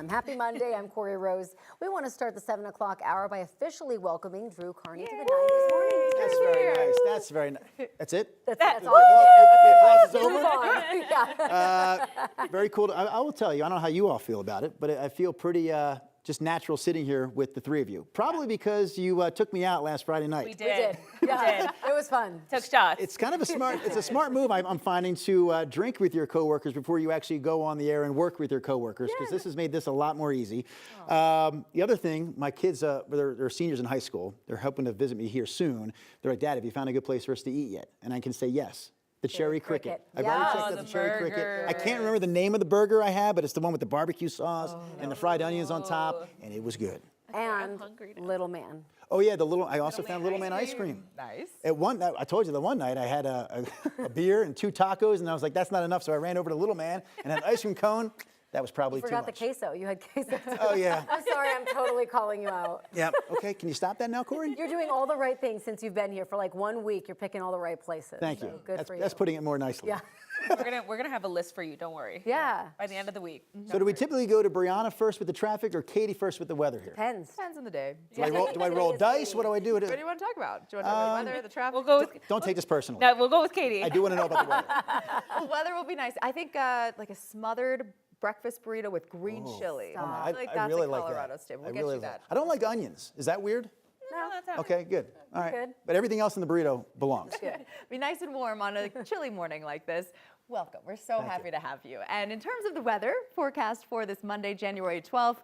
Happy Monday. I'm Corey Rose. We want to start the 7 o'clock hour by officially welcoming Drew Carney to the 9 this morning. That's very nice. That's very nice. That's it? That's all. The applause is over? Yeah. Very cool. I will tell you, I don't know how you all feel about it, but I feel pretty just natural sitting here with the three of you. Probably because you took me out last Friday night. We did. Yeah, it was fun. Took shots. It's kind of a smart move, I'm finding, to drink with your coworkers before you actually go on the air and work with your coworkers, because this has made this a lot more easy. The other thing, my kids, they're seniors in high school. They're hoping to visit me here soon. They're like, Dad, have you found a good place for us to eat yet? And I can say yes. The Cherry Cricket. I've already checked out the Cherry Cricket. I can't remember the name of the burger I had, but it's the one with the barbecue sauce and the fried onions on top, and it was good. And Little Man. Oh yeah, I also found Little Man ice cream. Nice. I told you the one night I had a beer and 2 tacos, and I was like, that's not enough, so I ran over to Little Man and had an ice cream cone. That was probably too much. You forgot the queso. You had queso. Oh yeah. I'm sorry, I'm totally calling you out. Yeah. Okay, can you stop that now, Corey? You're doing all the right things since you've been here for like 1 week. You're picking all the right places. Thank you. So good for you. That's putting it more nicely. Yeah. We're gonna have a list for you. Don't worry. Yeah. By the end of the week. So do we typically go to Brianna first with the traffic or Katie first with the weather here? Depends. Depends on the day. Do I roll dice? What do I do? What do you want to talk about? Do you want to talk about the weather, the traffic? We'll go with. Don't take this personally. No, we'll go with Katie. I do want to know about the weather. The weather will be nice. I think like a smothered breakfast burrito with green chili. I feel like that's really a like Colorado that. staple. We'll get you that. I don't like onions. Is that weird? No, that's not. Okay, good. All right. Good. But everything else in the burrito belongs. Be nice and warm on a chilly morning like this. Welcome. We're so happy to have you. And in terms of the weather forecast for this Monday, January 12th,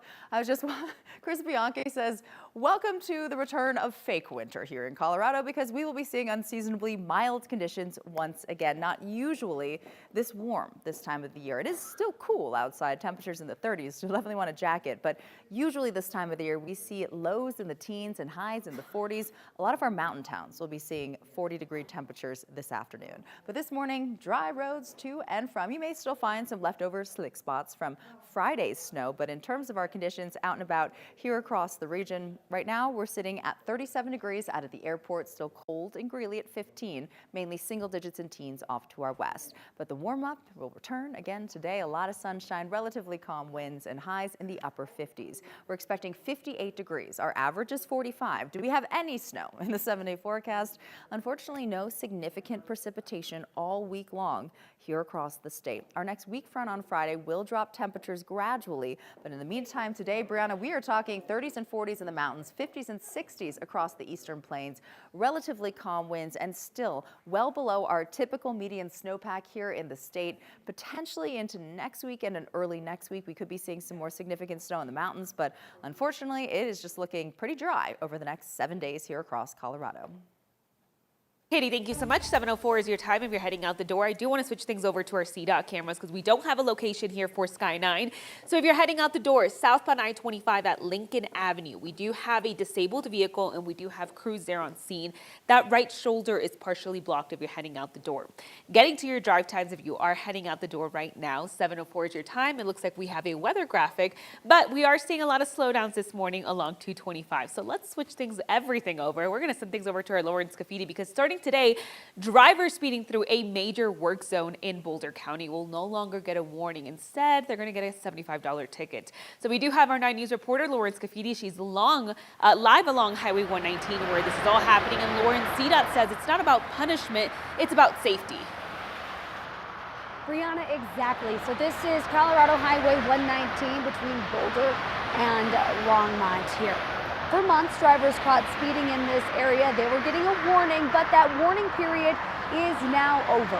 Chris Bianchi says, welcome to the return of fake winter here in Colorado, because we will be seeing unseasonably mild conditions once again. Not usually this warm this time of the year. It is still cool outside, temperatures in the 30s, so definitely want a jacket. But usually this time of the year, we see lows in the teens and highs in the 40s. A lot of our mountain towns will be seeing 40-degree temperatures this afternoon. But this morning, dry roads to and from. You may still find some leftover slick spots from Friday's snow, but in terms of our conditions out and about here across the region, right now we're sitting at 37 degrees out at the airport, still cold and Greeley at 15, mainly single digits and teens off to our west. But the warm up will return again today. A lot of sunshine, relatively calm winds, and highs in the upper 50s. We're expecting 58 degrees. Our average is 45. Do we have any snow in the 7-day forecast? Unfortunately, no significant precipitation all week long here across the state. Our next weak front on Friday will drop temperatures gradually, but in the meantime today, Brianna, we are talking 30s and 40s in the mountains, 50s and 60s across the eastern plains, relatively calm winds, and still well below our typical median snowpack here in the state. Potentially into next weekend and early next week, we could be seeing some more significant snow in the mountains, but unfortunately, it is just looking pretty dry over the next 7 days here across Colorado. Katie, thank you so much. 7:04 is your time if you're heading out the door. I do want to switch things over to our CDOT cameras because we don't have a location here for Sky 9. So if you're heading out the door, southbound I-25 at Lincoln Avenue, we do have a disabled vehicle and we do have crews there on scene. That right shoulder is partially blocked if you're heading out the door. Getting to your drive times if you are heading out the door right now, 7:04 is your time. It looks like we have a weather graphic, but we are seeing a lot of slowdowns this morning along 225. So let's switch everything over. We're going to send things over to our Lauren Scafidi because starting today, drivers speeding through a major work zone in Boulder County will no longer get a warning. Instead, they're going to get a $75 ticket. So we do have our 9 News reporter, Lauren Scafidi. She's live along Highway 119 where this is all happening. And Lauren, CDOT says it's not about punishment, it's about safety. Brianna, exactly. So this is Colorado Highway 119 between Boulder and Longmont here. For months, drivers caught speeding in this area, they were getting a warning, but that warning period is now over.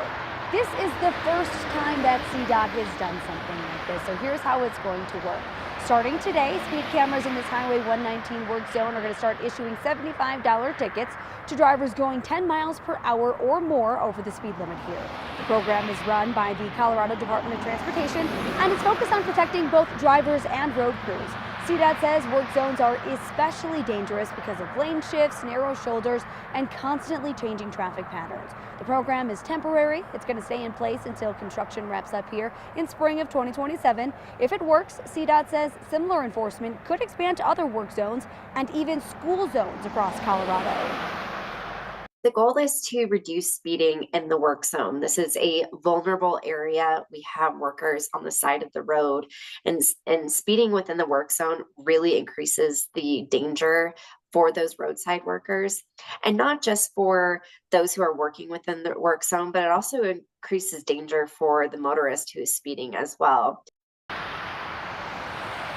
This is the first time that CDOT has done something like this, so here's how it's going to work. Starting today, speed cameras in this Highway 119 work zone are going to start issuing $75 tickets to drivers going 10 miles per hour or more over the speed limit here. The program is run by the Colorado Department of Transportation, and it's focused on protecting both drivers and road crews. CDOT says work zones are especially dangerous because of lane shifts, narrow shoulders, and constantly changing traffic patterns. The program is temporary. It's going to stay in place until construction wraps up here in spring of 2027. If it works, CDOT says similar enforcement could expand to other work zones and even school zones across Colorado. The goal is to reduce speeding in the work zone. This is a vulnerable area. We have workers on the side of the road, and speeding within the work zone really increases the danger for those roadside workers, and not just for those who are working within the work zone, but it also increases danger for the motorist who is speeding as well.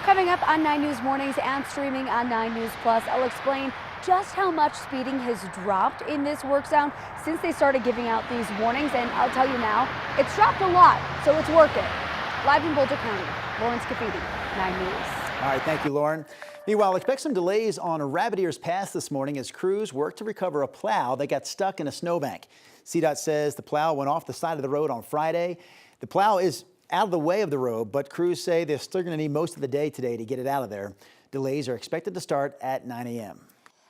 Coming up on 9 News Mornings and streaming on 9 News Plus, I'll explain just how much speeding has dropped in this work zone since they started giving out these warnings. And I'll tell you now, it's dropped a lot, so it's working. Live in Boulder County, Lawrence Cafidi, 9 News. All right, thank you, Lauren. Meanwhile, expect some delays on Rabbit Ears Pass this morning as crews work to recover a plow that got stuck in a snowbank. CDOT says the plow went off the side of the road on Friday. The plow is out of the way of the road, but crews say they're still going to need most of the day today to get it out of there. Delays are expected to start at 9 a.m.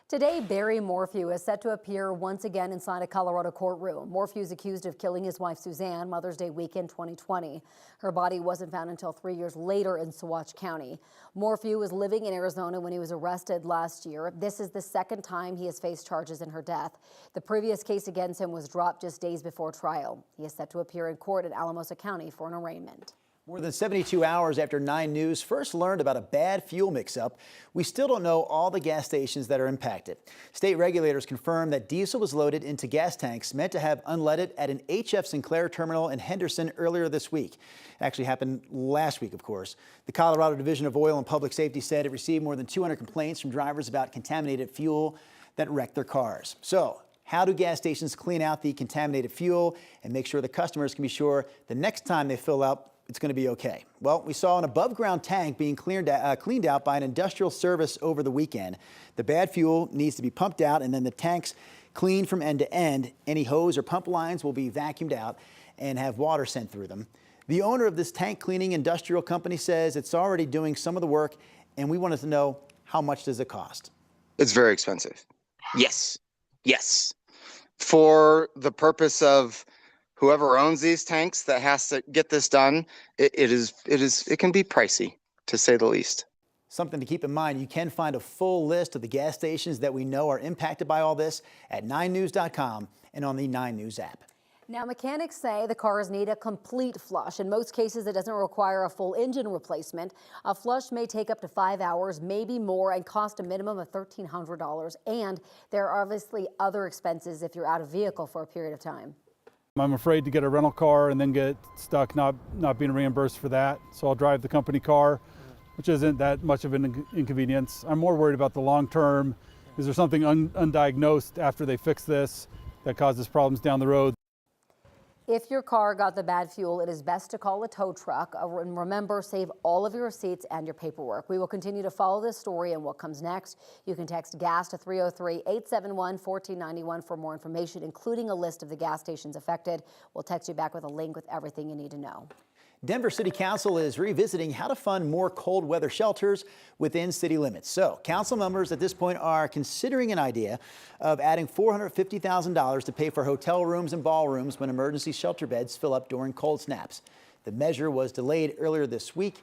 Today, Barry Morphew is set to appear once again inside a Colorado courtroom. Morphew is accused of killing his wife Suzanne Mother's Day weekend 2020. Her body wasn't found until 3 years later in Saguache County. Morphew was living in Arizona when he was arrested last year. This is the second time he has faced charges in her death. The previous case against him was dropped just days before trial. He is set to appear in court in Alamosa County for an arraignment. More than 72 hours after 9 News first learned about a bad fuel mix-up, we still don't know all the gas stations that are impacted. State regulators confirmed that diesel was loaded into gas tanks meant to have unleaded at an HF Sinclair terminal in Henderson earlier this week. It actually happened last week, of course. The Colorado Division of Oil and Public Safety said it received more than 200 complaints from drivers about contaminated fuel that wrecked their cars. So, how do gas stations clean out the contaminated fuel and make sure the customers can be sure the next time they fill up it's going to be okay? Well, we saw an above-ground tank being cleaned out by an industrial service over the weekend. The bad fuel needs to be pumped out, and then the tanks cleaned from end to end. Any hose or pump lines will be vacuumed out and have water sent through them. The owner of this tank cleaning industrial company says it's already doing some of the work, and we wanted to know, how much does it cost? It's very expensive. Yes. Yes. For the purpose of whoever owns these tanks that has to get this done, it can be pricey, to say the least. Something to keep in mind, you can find a full list of the gas stations that we know are impacted by all this at 9news.com and on the 9 News app. Now, mechanics say the cars need a complete flush. In most cases, it doesn't require a full engine replacement. A flush may take up to 5 hours, maybe more, and cost a minimum of $1,300. And there are obviously other expenses if you're out of vehicle for a period of time. I'm afraid to get a rental car and then get stuck not being reimbursed for that. So I'll drive the company car, which isn't that much of an inconvenience. I'm more worried about the long term. Is there something undiagnosed after they fix this that causes problems down the road? If your car got the bad fuel, it is best to call a tow truck. And remember, save all of your receipts and your paperwork. We will continue to follow this story and what comes next. You can text GAS to 303-871-1491 for more information, including a list of the gas stations affected. We'll text you back with a link with everything you need to know. Denver City Council is revisiting how to fund more cold weather shelters within city limits. So council members at this point are considering an idea of adding $450,000 to pay for hotel rooms and ballrooms when emergency shelter beds fill up during cold snaps. The measure was delayed earlier this week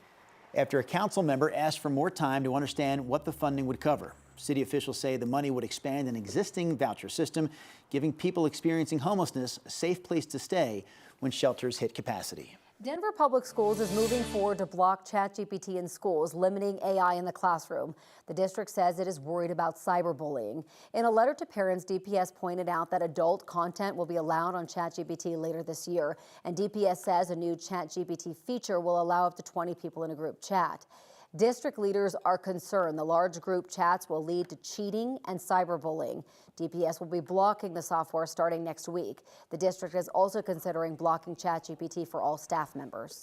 after a council member asked for more time to understand what the funding would cover. City officials say the money would expand an existing voucher system, giving people experiencing homelessness a safe place to stay when shelters hit capacity. Denver Public Schools is moving forward to block ChatGPT in schools, limiting AI in the classroom. The district says it is worried about cyberbullying. In a letter to parents, DPS pointed out that adult content will be allowed on ChatGPT later this year. And DPS says a new ChatGPT feature will allow up to 20 people in a group chat. District leaders are concerned the large group chats will lead to cheating and cyberbullying. DPS will be blocking the software starting next week. The district is also considering blocking ChatGPT for all staff members.